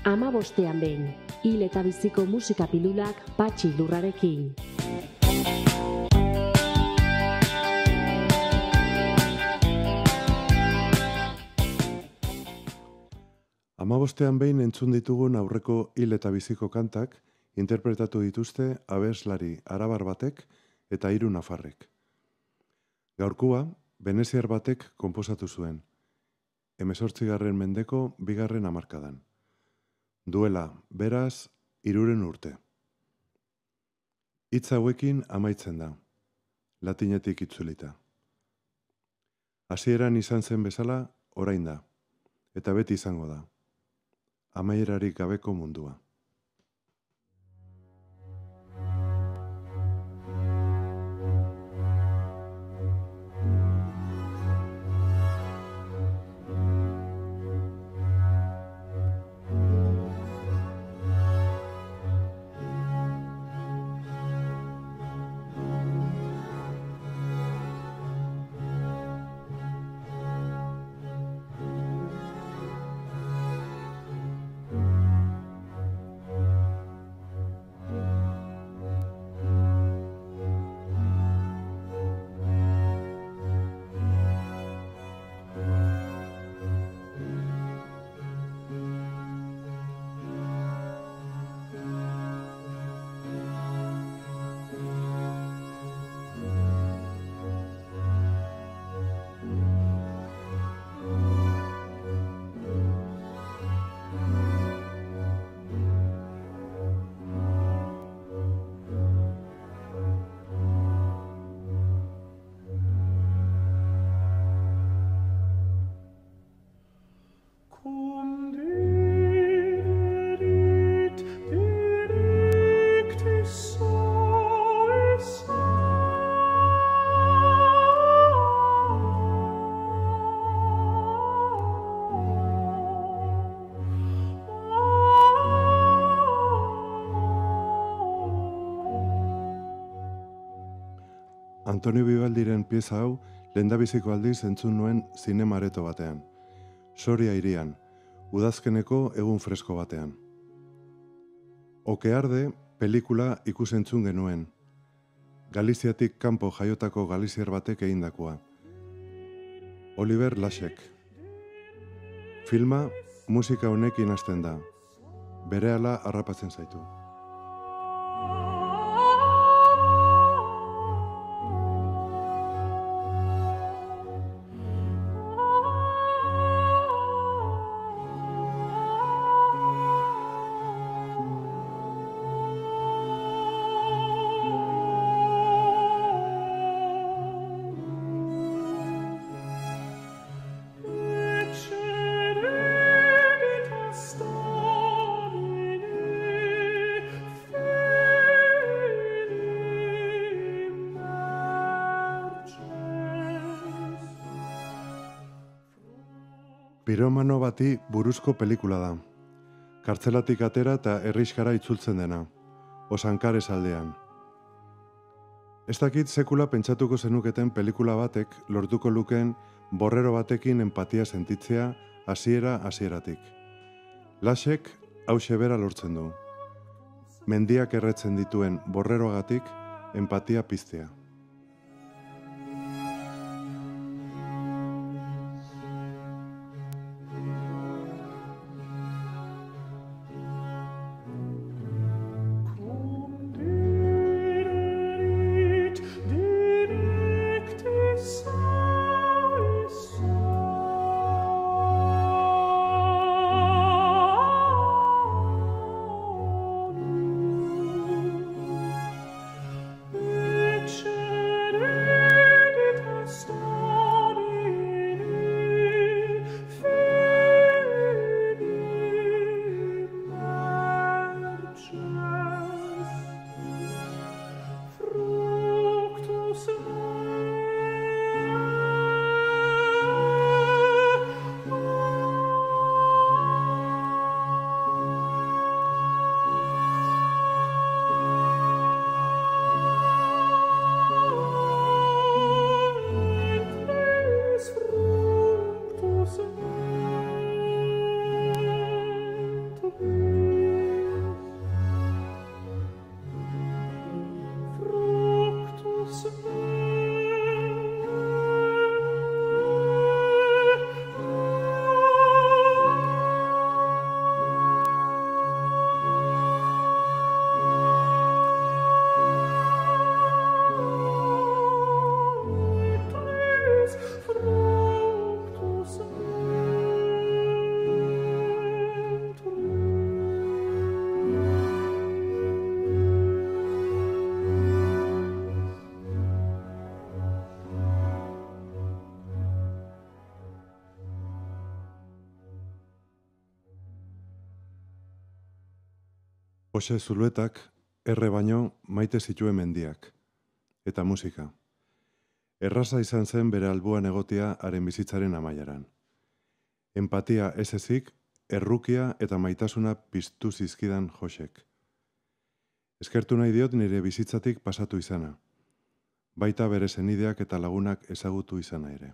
Hamabostean behin, hil eta biziko musika pilulak Patxi Lurrarekin. Hamabostean behin entzun ditugun aurreko hil eta biziko kantak interpretatu dituzte abeslari arabar batek eta 3 nafarrek. Gaurkoa, veneziar batek konposatu zuen, 18. mendeko 2. hamarkadan. Duela, beraz, 300 urte. Hitz hauekin amaitzen da, latinetik itzulita. Hasieran izan zen bezala, orain da, eta beti izango da. Amaierarik gabeko mundua. Antonio Vivaldiren pieza hau lehendabiziko aldiz entzun nuen zinema areto batean. Soria hirian, udazkeneko egun fresko batean. Oke arde, pelikula ikusentzun genuen. Galiziatik kanpo jaiotako galiziar batek egindakoa. Oliver Lasek. Filma musika honekin hasten da. Berehala harrapatzen zaitu. Piromano bati buruzko pelikula da. Kartzelatik atera eta herrixkara itzultzen dena, Osankares aldean. Ez dakit sekula pentsatuko zenuketen pelikula batek lortuko lukeen borrero batekin empatia sentitzea hasieratik. Lasek hauxe bera lortzen du. Mendiak erretzen dituen borreroagatik empatia piztea. Picture Jose Zuluetak erre baino maite zituen mendiak. Eta musika. Erraza izan zen bere alboan egotia haren bizitzaren amaieran. Empatia ez ezik, errukia eta maitasuna piztu zizkidan Josek. Eskertu nahi diot nire bizitzatik pasatu izana. Baita bere senideak eta lagunak ezagutu izana ere.